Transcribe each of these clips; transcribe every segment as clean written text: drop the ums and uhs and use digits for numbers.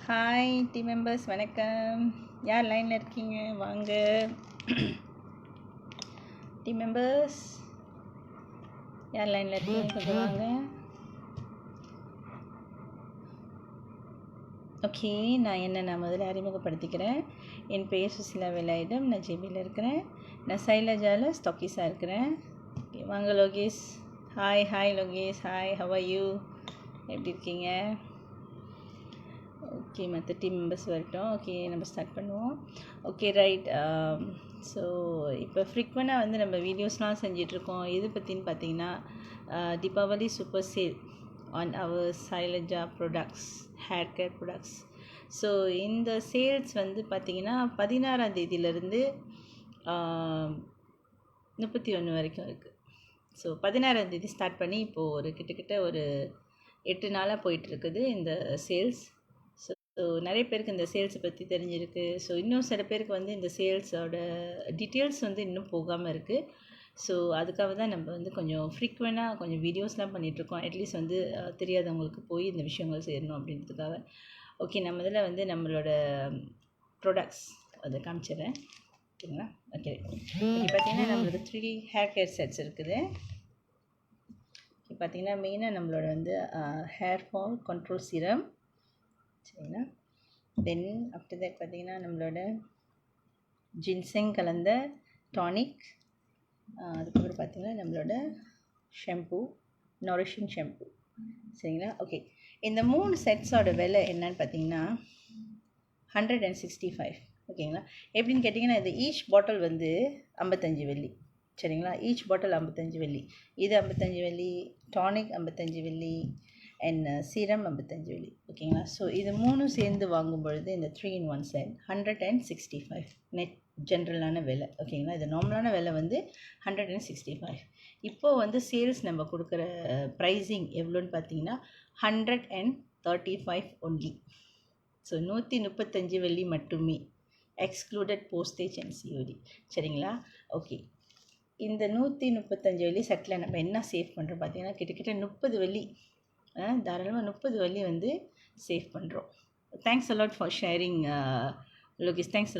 Hi team members, வணக்கம். யார் லைனில் இருக்கீங்க? வாங்க டீம் மெம்பர்ஸ், யார் லைனில் இருக்கீங்க? கொஞ்சம் வாங்க. ஓகே, நான் முதல்ல அறிமுகப்படுத்திக்கிறேன். என் பெயர் சுசிலா வேலாயுதம். நான் ஜேபியில் இருக்கிறேன். நான் சைலஜாவில் ஸ்டாக்கீஸாக இருக்கிறேன். ஓகே, வாங்க Lokesh. Hi Lokesh. Hi, how are you? எப்படி இருக்கீங்க? ஓகே, மற்ற டீம் மெம்பர்ஸ் வரட்டும். ஓகே, நம்ம ஸ்டார்ட் பண்ணுவோம். Okay, right. ஸோ இப்போ ஃப்ரீக்வெண்ட்டாக வந்து நம்ம வீடியோஸ்லாம் செஞ்சிட்ருக்கோம். எது பற்றின்னு பார்த்தீங்கன்னா, Deepavali super sale on our Shailaja products, hair care products. So இந்த சேல்ஸ் வந்து பார்த்திங்கன்னா 16ஆம் தேதியிலேருந்து 31 வரைக்கும் இருக்குது. ஸோ 16ஆம் தேதி ஸ்டார்ட் பண்ணி இப்போது ஒரு கிட்டத்தட்ட ஒரு 8 நாளாக போயிட்டுருக்குது இந்த சேல்ஸ். ஸோ நிறைய பேருக்கு இந்த சேல்ஸை பற்றி தெரிஞ்சிருக்கு. ஸோ இன்னும் சில பேருக்கு வந்து இந்த சேல்ஸோட டீட்டெயில்ஸ் வந்து இன்னும் போகாமல் இருக்குது. ஸோ அதுக்காக தான் நம்ம வந்து கொஞ்சம் ஃப்ரீக்வெண்ட்டாக கொஞ்சம் வீடியோஸ்லாம் பண்ணிகிட்ருக்கோம். அட்லீஸ்ட் வந்து தெரியாதவங்களுக்கு போய் இந்த விஷயங்கள் சேரணும் அப்படின்றதுக்காக. ஓகே, நம்ம இதில் வந்து நம்மளோட ப்ராடக்ட்ஸ் அதை காமிச்சிடுறேன். ஓகேங்களா? ஓகே, பார்த்திங்கன்னா நம்மளுக்கு 3 ஹேர் கேர் செட்ஸ் இருக்குது. பார்த்திங்கன்னா மெயினாக நம்மளோட வந்து ஹேர் ஃபால் கண்ட்ரோல் சீரம், சரிங்களா. தென் ஆஃப்டர் தட் பார்த்திங்கன்னா நம்மளோட ஜின்செங் கலந்த டானிக், அதுக்கப்புறம் பார்த்திங்கன்னா நம்மளோட ஷாம்பூ, நரிஷிங் ஷாம்பூ, சரிங்களா. ஓகே, இந்த 3 செட்ஸோட விலை என்னன்னு பார்த்தீங்கன்னா 165. ஓகேங்களா. எப்படின்னு கேட்டிங்கன்னா, இது ஈச் பாட்டில் வந்து 55 வெள்ளி, சரிங்களா. ஈச் பாட்டில் 55 வெள்ளி. இது 55 வெள்ளி, டானிக் 55 வெள்ளி, அண்ட் சீரம் 55 வெள்ளி. ஓகேங்களா. ஸோ இது 3 சேர்ந்து வாங்கும் பொழுது இந்த 3-in-1 செட் 165 நெட் ஜென்ரலான விலை. ஓகேங்களா. இது நார்மலான விலை வந்து 165. இப்போது வந்து சேல்ஸ் நம்ம கொடுக்குற ப்ரைஸிங் எவ்வளோன்னு பார்த்தீங்கன்னா 135 ஒன்லி. ஸோ 135 வெள்ளி மட்டுமே, எக்ஸ்க்ளூடட் போஸ்டேஜ் அண்ட் சிஓடி, சரிங்களா. ஓகே, இந்த 135 வெள்ளி செட்டில் நம்ம என்ன சேவ் பண்ணுறோம் பார்த்தீங்கன்னா கிட்டத்தட்ட 30 வெள்ளி, தாராளமாக 30 வெள்ளி வந்து சேவ் பண்ணுறோம். Thanks a lot for sharing Lokesh. Thanks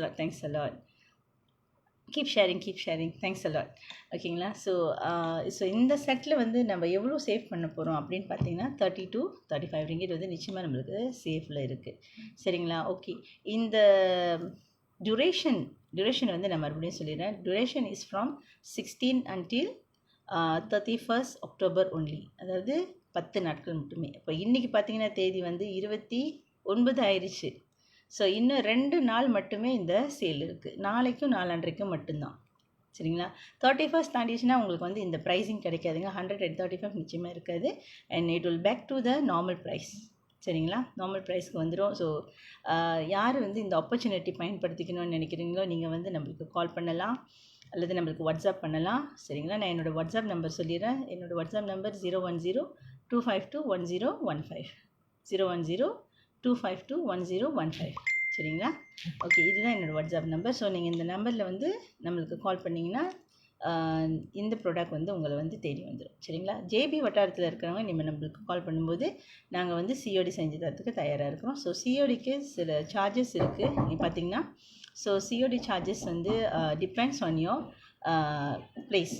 a lot. Keep sharing. Thanks a lot. ஓகேங்களா. ஸோ இந்த செட்டில் வந்து நம்ம எவ்வளோ சேவ் பண்ண போகிறோம் அப்படின்னு பார்த்தீங்கன்னா 30 to 35 ரிங்கிட் வந்து நிச்சயமாக நம்மளுக்கு சேஃபில் இருக்குது, சரிங்களா. ஓகே, இந்த டியூரேஷன் வந்து நான் மறுபடியும் சொல்லிடுறேன். Duration is from 16 until 31st October only, அதாவது 10 நாட்கள் மட்டுமே. இப்போ இன்றைக்கி பார்த்தீங்கன்னா தேதி வந்து 29 ஆயிடுச்சு. ஸோ இன்னும் 2 நாள் மட்டுமே இந்த சேல் இருக்குது. நாளைக்கும் நாளான்றைக்கும் மட்டும்தான், சரிங்களா. 31st தாண்டிச்சுன்னா உங்களுக்கு வந்து இந்த ப்ரைஸிங் கிடைக்காதுங்க. 135 நிச்சயமாக இருக்காது. And it will back to the normal price, சரிங்களா. நார்மல் ப்ரைஸ்க்கு வந்துடும். ஸோ யார் வந்து இந்த ஆப்பர்ச்சுனிட்டி பயன்படுத்திக்கணும்னு நினைக்கிறீங்களோ நீங்கள் வந்து நம்மளுக்கு கால் பண்ணலாம் அல்லது நம்மளுக்கு வாட்ஸ்அப் பண்ணலாம், சரிங்களா. நான் என்னோடய வாட்ஸ்அப் நம்பர் சொல்லிடுறேன். என்னோடய வாட்ஸ்அப் நம்பர் 010-252-1015, 010-252-1015, சரிங்களா. ஓகே, இதுதான் என்னோடய வாட்ஸ்அப் நம்பர். ஸோ நீங்கள் இந்த நம்பரில் வந்து நம்மளுக்கு கால் பண்ணிங்கன்னா இந்த ப்ராடக்ட் வந்து உங்களை வந்து தேடி வந்துடும், சரிங்களா. ஜேபி வட்டாரத்தில் இருக்கிறவங்க நீங்கள் நம்மளுக்கு கால் பண்ணும்போது நாங்கள் வந்து சிஓடி செஞ்சு தரத்துக்கு தயாராக இருக்கிறோம். ஸோ சிஓடிக்கு சில சார்ஜஸ் இருக்குது நீங்கள் பார்த்தீங்கன்னா. ஸோ சிஓடி சார்ஜஸ் வந்து டிபெண்ட்ஸ் ஆன் யோர் பிளேஸ்,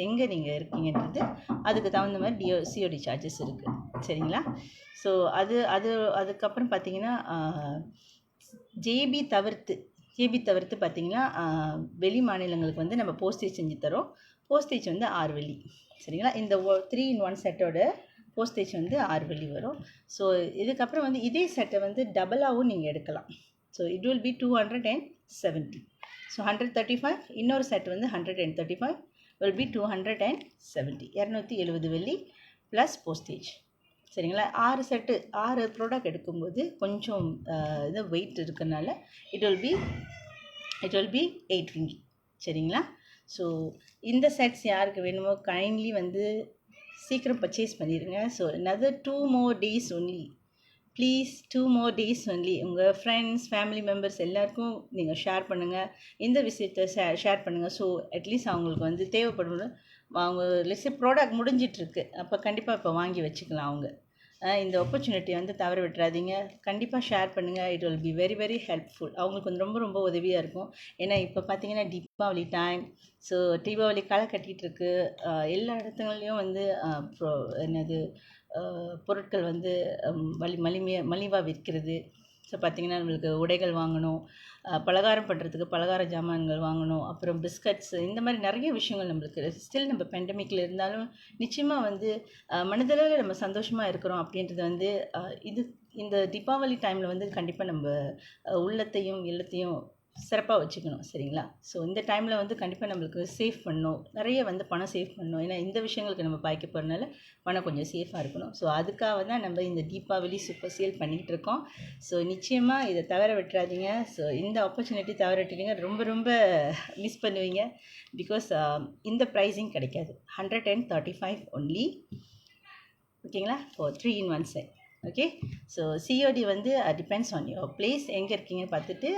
எங்கே நீங்கள் இருக்கீங்கன்றது அதுக்கு தகுந்த மாதிரி சிஓடி சார்ஜஸ் இருக்குது, சரிங்களா. ஸோ அதுக்கப்புறம் பார்த்தீங்கன்னா ஜேபி தவிர்த்து பார்த்திங்கன்னா வெளி மாநிலங்களுக்கு வந்து நம்ம போஸ்டேஜ் செஞ்சு தரோம். போஸ்டேஜ் வந்து 6 வெள்ளி, சரிங்களா. இந்த 3-in-1 செட்டோட போஸ்டேஜ் வந்து 6 வெள்ளி வரும். ஸோ இதுக்கப்புறம் வந்து இதே செட்டை வந்து டபுளாகவும் நீங்கள் எடுக்கலாம். So it will be 270. So 135, இன்னொரு செட் வந்து 135 வில் பி 270, 270 வெள்ளி ப்ளஸ் போஸ்டேஜ், சரிங்களா. 6 ப்ராடக்ட் எடுக்கும்போது கொஞ்சம் இது வெயிட் இருக்கிறதுனால இட் வில் பி 8 ringgit, சரிங்களா. ஸோ இந்த செட்ஸ் யாருக்கு வேணுமோ கைண்ட்லி வந்து சீக்கிரம் பர்ச்சேஸ் பண்ணிடுங்க. So another 2 more days only, please 2 more days only. உங்கள் ஃப்ரெண்ட்ஸ், ஃபேமிலி மெம்பர்ஸ் எல்லாருக்கும் நீங்கள் ஷேர் பண்ணுங்கள், இந்த விஷயத்தை ஷேர் பண்ணுங்கள். ஸோ அட்லீஸ்ட் அவங்களுக்கு வந்து தேவைப்படும். அவங்க லிஸ்ட் ப்ராடக்ட் முடிஞ்சிட்ருக்கு, அப்போ கண்டிப்பாக இப்போ வாங்கி வச்சுக்கலாம் அவங்க. இந்த ஆப்பர்ச்சுனிட்டியை வந்து தவற விட்டுறாதீங்க. கண்டிப்பாக ஷேர் பண்ணுங்கள். It will be very very helpful. அவங்களுக்கு வந்து ரொம்ப ரொம்ப உதவியாக இருக்கும். ஏன்னா இப்போ பார்த்தீங்கன்னா தீபாவளி டைம். ஸோ தீபாவளி களை கட்டிகிட்ருக்கு. எல்லா இடத்துங்கள்லையும் வந்து என்னது பொருட்கள் வந்து மலிவாக விற்கிறது. ஸோ பார்த்திங்கன்னா நம்மளுக்கு உடைகள் வாங்கணும், பலகாரம் பண்ணுறதுக்கு பலகார ஜாமான்கள் வாங்கணும், அப்புறம் பிஸ்கட்ஸ், இந்த மாதிரி நிறைய விஷயங்கள் நம்மளுக்கு ஸ்டில் நம்ம பெண்டமிக்கில் இருந்தாலும் நிச்சயமாக வந்து மனதளவில் நம்ம சந்தோஷமாக இருக்கிறோம் அப்படின்றது வந்து இந்த தீபாவளி டைமில் வந்து கண்டிப்பாக நம்ம உள்ளத்தையும் இல்லத்தையும் சிறப்பாக வச்சுக்கணும். சரிங்களா? ஸோ இந்த டைமில் வந்து கண்டிப்பாக நம்மளுக்கு சேவ் பண்ணணும், நிறைய வந்து பணம் சேவ் பண்ணணும். ஏன்னா இந்த விஷயங்களுக்கு நம்ம பாய்க்க போகிறனால பணம் கொஞ்சம் சேஃபாக இருக்கணும். ஸோ அதுக்காக தான் நம்ம இந்த தீபாவளி சூப்பர் சேல் பண்ணிக்கிட்டு இருக்கோம். ஸோ நிச்சயமாக இதை தவற விட்டுறாதீங்க. ஸோ இந்த ஆப்பர்ச்சுனிட்டி தவற விட்டுட்டீங்க ரொம்ப ரொம்ப மிஸ் பண்ணுவீங்க. பிகாஸ் இந்த ப்ரைஸிங் கிடைக்காது. 135 ஒன்லி. ஓகேங்களா? For 3 in 1 set. Okay. So COD வந்து டிபெண்ட்ஸ் ஆன் யுவர் பிளேஸ். எங்கே இருக்கீங்கன்னு பார்த்துட்டு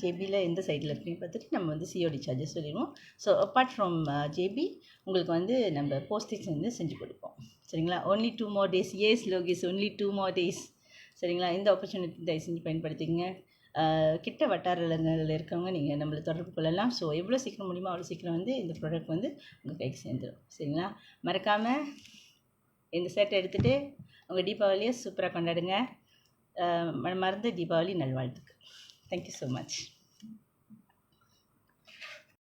ஜேபியில் எந்த சைடில் இருக்கீங்கன்னு பார்த்துட்டு நம்ம வந்து சிஓடி சார்ஜஸ் சொல்லிடுவோம். ஸோ அப்பார்ட் ஃப்ரம் ஜேபி உங்களுக்கு வந்து நம்ம போஸ்டேஜ் வந்து செஞ்சு கொடுப்போம். சரிங்களா? only 2 more days. Yes Logis, only 2 more days. சரிங்களா? இந்த ஆப்பர்ச்சுனிட்டி தயவு செஞ்சு பயன்படுத்திங்க. கிட்ட வட்டாரங்களில் இருக்கவங்க நீங்கள் நம்மளை தொடர்பு கொள்ளலாம். ஸோ எவ்வளோ சீக்கிரம் முடியுமோ அவ்வளோ சீக்கிரம் வந்து இந்த ப்ராடக்ட் வந்து உங்கள் கைக்கு சேர்ந்துடும். சரிங்களா? மறக்காமல் இந்த செட் எடுத்துகிட்டு உங்கள் தீபாவளியை சூப்பராக கொண்டாடுங்க. மறந்து தீபாவளி நல்வாழ்த்துக்கள். Thank you so much.